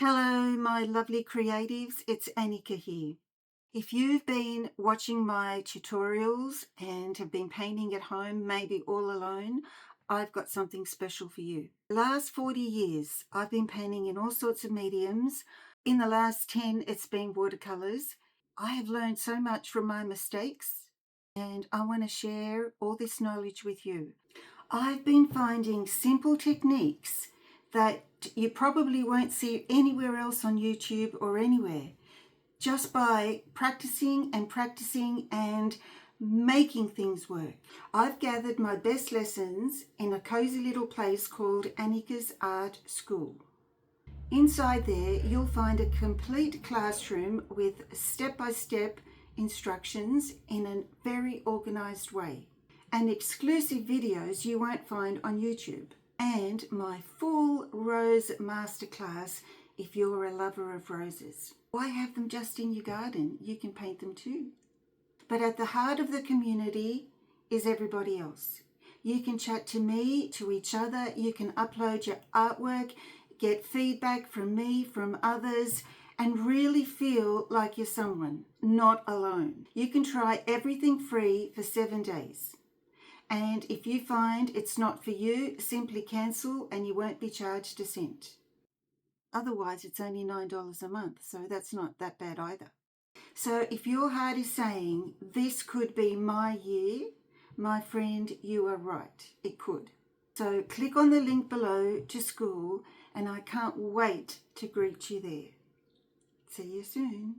Hello, my lovely creatives. It's Anica here. If you've been watching my tutorials and have been painting at home, maybe all alone, I've got something special for you. The last 40 years, I've been painting in all sorts of mediums. In the last 10, it's been watercolours. I have learned so much from my mistakes, and I want to share all this knowledge with you. I've been finding simple techniques that you probably won't see anywhere else on YouTube or anywhere, just by practicing and making things work. I've gathered my best lessons in a cozy little place called Anica's Art School. Inside there, you'll find a complete classroom with step-by-step instructions in a very organized way, and exclusive videos you won't find on YouTube, and my full rose masterclass if you're a lover of roses. Why have them just in your garden? You can paint them too. But at the heart of the community is everybody else. You can chat to me, to each other, you can upload your artwork, get feedback from me, from others, and really feel like you're someone, not alone. You can try everything free for 7 days. And if you find it's not for you, simply cancel and you won't be charged a cent. Otherwise, it's only $9 a month, so that's not that bad either. So if your heart is saying, this could be my year, my friend, you are right, it could. So click on the link below to school, and I can't wait to greet you there. See you soon.